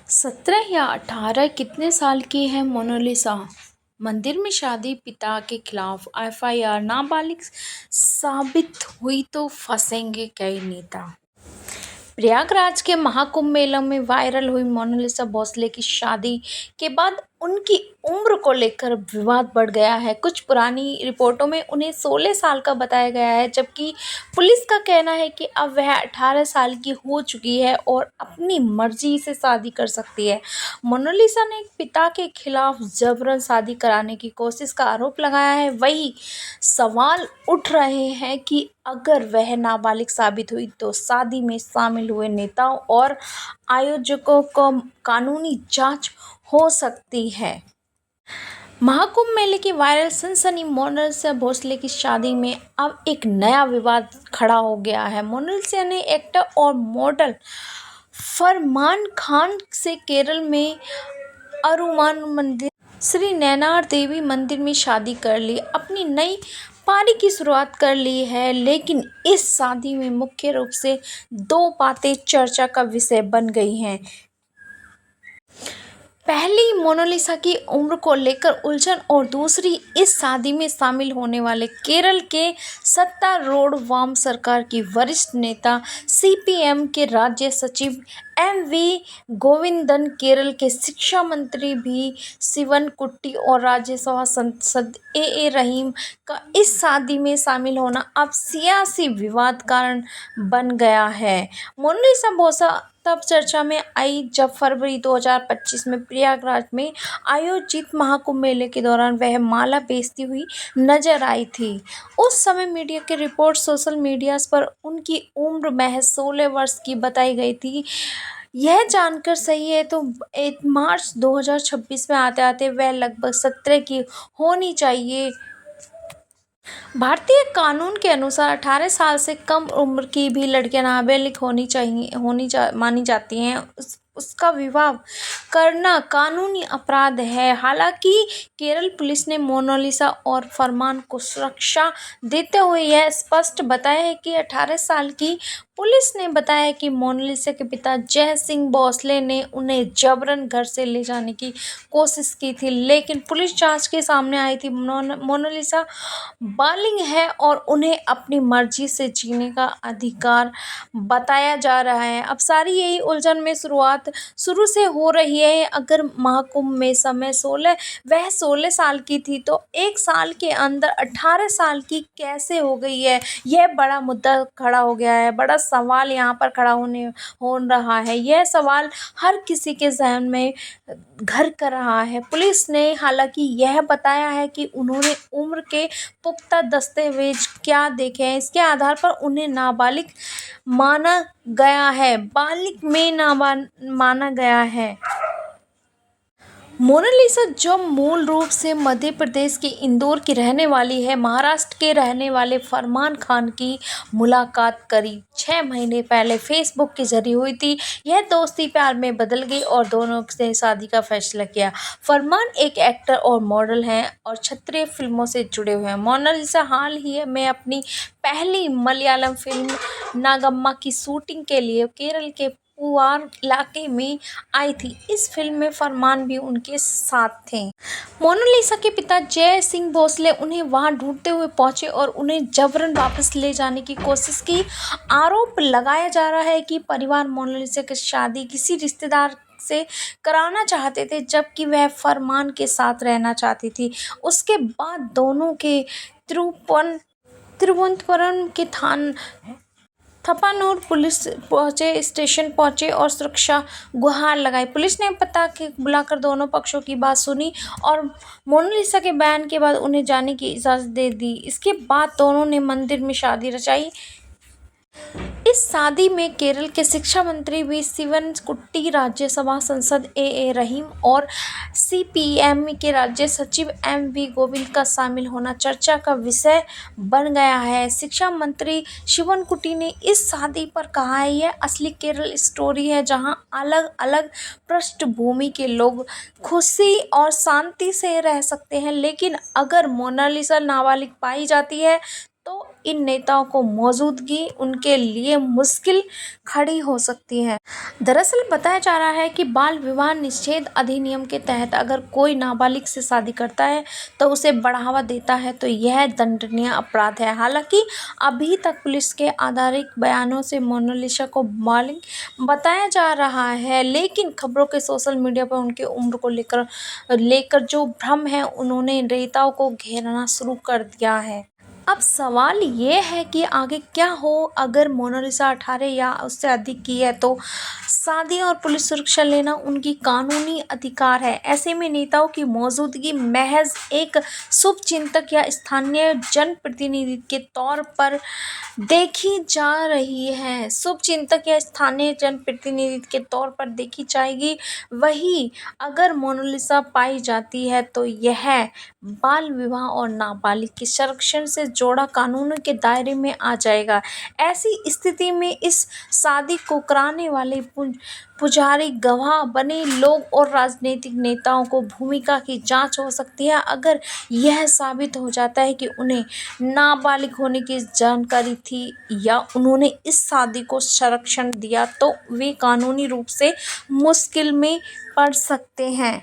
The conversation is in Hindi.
17 या 18 कितने साल की है मोनालिसा? मंदिर में शादी, पिता के खिलाफ एफआईआर, नाबालिग साबित हुई तो फंसेंगे कई नेता। प्रयागराज के महाकुंभ मेला में वायरल हुई मोनालिसा भोसले की शादी के बाद उनकी उम्र को लेकर विवाद बढ़ गया है। कुछ पुरानी रिपोर्टों में उन्हें 16 साल का बताया गया है, जबकि पुलिस का कहना है कि अब वह 18 साल की हो चुकी है और अपनी मर्जी से शादी कर सकती है। मोनालिसा ने पिता के खिलाफ जबरन शादी कराने की कोशिश का आरोप लगाया है। वही सवाल उठ रहे हैं कि अगर वह नाबालिग साबित हुई तो शादी में शामिल हुए नेताओं और आयोजकों को कानूनी जांच हो सकती है। महाकुंभ मेले की वायरल सनसनी मोनालिसा भोसले की शादी में अब एक नया विवाद खड़ा हो गया है। मोनालिसा ने एक्टर और मॉडल फरमान खान से केरल में अरुमान मंदिर श्री नैनार देवी मंदिर में शादी कर ली, अपनी नई पारी की शुरुआत कर ली है। लेकिन इस शादी में मुख्य रूप से दो बातें चर्चा का विषय बन गई हैं। पहली, मोनालिसा की उम्र को लेकर उलझन और दूसरी, इस शादी में शामिल होने वाले केरल के सत्तारूढ़ वाम सरकार की वरिष्ठ नेता सीपीएम के राज्य सचिव एमवी गोविंदन, केरल के शिक्षा मंत्री भी शिवनकुट्टी और राज्यसभा सांसद ए रहीम का इस शादी में शामिल होना अब सियासी विवाद कारण बन गया है। मोनालिसा भोसले तब चर्चा में आई जब फरवरी 2025 में प्रयागराज में आयोजित महाकुंभ मेले के दौरान वह माला बेचती हुई नजर आई थी। उस समय मीडिया की रिपोर्ट सोशल मीडिया पर उनकी उम्र महज 16 वर्ष की बताई गई थी। यह जानकर सही है तो मार्च 2026 में आते आते वह लगभग 17 की होनी चाहिए। भारतीय कानून के अनुसार 18 साल से कम उम्र की भी लड़कियां नाबालिग मानी जाती हैं। उसका विवाह करना कानूनी अपराध है। हालांकि केरल पुलिस ने मोनालिसा और फरमान को सुरक्षा देते हुए यह स्पष्ट बताया है कि 18 साल की। पुलिस ने बताया कि मोनालिसा के पिता जय सिंह भोसले ने उन्हें जबरन घर से ले जाने की कोशिश की थी, लेकिन पुलिस जांच के सामने आई थी मोनालिसा बालिग है और उन्हें अपनी मर्जी से जीने का अधिकार बताया जा रहा है। अब सारी यही उलझन में शुरू से हो रही है। अगर महाकुंभ में समय 16 साल की थी तो एक साल के अंदर 18 साल की कैसे हो गई है? यह बड़ा मुद्दा खड़ा हो गया है। बड़ा सवाल यहाँ पर खड़ा हो रहा है। यह सवाल हर किसी के जहन में घर कर रहा है। पुलिस ने हालांकि यह बताया है कि उन्होंने उम्र के पुख्ता दस्तावेज क्या देखे हैं, इसके आधार पर उन्हें नाबालिग माना गया है। बालिग में माना गया है। मोनालिसा, जो मूल रूप से मध्य प्रदेश के इंदौर की रहने वाली है, महाराष्ट्र के रहने वाले फरमान खान की मुलाकात करीब 6 महीने पहले फेसबुक के जरिए हुई थी। यह दोस्ती प्यार में बदल गई और दोनों ने शादी का फैसला किया। फरमान एक एक्टर और मॉडल हैं और क्षेत्रीय फिल्मों से जुड़े हुए हैं। मोनालिसा हाल ही में अपनी पहली मलयालम फिल्म नागम्मा की शूटिंग के लिए केरल के पुआर इलाके में आई थी। इस फिल्म में फरमान भी उनके साथ थे। मोनालिसा के पिता जय सिंह भोसले उन्हें वहां ढूंढते हुए पहुंचे और उन्हें जबरन वापस ले जाने की कोशिश की। आरोप लगाया जा रहा है कि परिवार मोनालिसा की शादी किसी रिश्तेदार से कराना चाहते थे, जबकि वह फरमान के साथ रहना चाहती थी। उसके बाद दोनों के तिरुवनंतपुरम के थपानूर पुलिस स्टेशन पहुंचे और सुरक्षा गुहार लगाई। पुलिस ने पता के बुलाकर दोनों पक्षों की बात सुनी और मोनालिसा के बयान के बाद उन्हें जाने की इजाज़त दे दी। इसके बाद दोनों ने मंदिर में शादी रचाई। इस शादी में केरल के शिक्षा मंत्री वी शिवनकुट्टी, राज्यसभा सांसद ए रहीम और सीपीएम के राज्य सचिव एमवी गोविंद का शामिल होना चर्चा का विषय बन गया है। शिक्षा मंत्री शिवनकुट्टी ने इस शादी पर कहा है, यह असली केरल स्टोरी है जहां अलग अलग पृष्ठभूमि के लोग खुशी और शांति से रह सकते हैं। लेकिन अगर मोनालिसा नाबालिग पाई जाती है तो इन नेताओं को मौजूदगी उनके लिए मुश्किल खड़ी हो सकती है। दरअसल बताया जा रहा है कि बाल विवाह निषेध अधिनियम के तहत अगर कोई नाबालिग से शादी करता है तो उसे बढ़ावा देता है तो यह दंडनीय अपराध है। हालांकि अभी तक पुलिस के आधारित बयानों से मोनालिसा को बालिग बताया जा रहा है, लेकिन खबरों के सोशल मीडिया पर उनकी उम्र को लेकर लेकर जो भ्रम है उन्होंने नेताओं को घेरना शुरू कर दिया है। अब सवाल ये है कि आगे क्या हो। अगर मोनालिसा 18 या उससे अधिक की है तो शादी और पुलिस सुरक्षा लेना उनकी कानूनी अधिकार है। ऐसे में नेताओं की मौजूदगी महज एक शुभचिंतक या स्थानीय जनप्रतिनिधि के तौर पर देखी जा रही है। शुभचिंतक या स्थानीय जनप्रतिनिधि के तौर पर देखी जाएगी। वहीं अगर मोनालिसा पाई जाती है तो यह बाल विवाह और नाबालिग के संरक्षण से जोड़ा कानून के दायरे में आ जाएगा। ऐसी स्थिति में इस शादी को कराने वाले पुजारी, गवाह बने लोग और राजनीतिक नेताओं को भूमिका की जांच हो सकती है। अगर यह साबित हो जाता है कि उन्हें नाबालिग होने की जानकारी थी या उन्होंने इस शादी को संरक्षण दिया तो वे कानूनी रूप से मुश्किल में पड़ सकते हैं।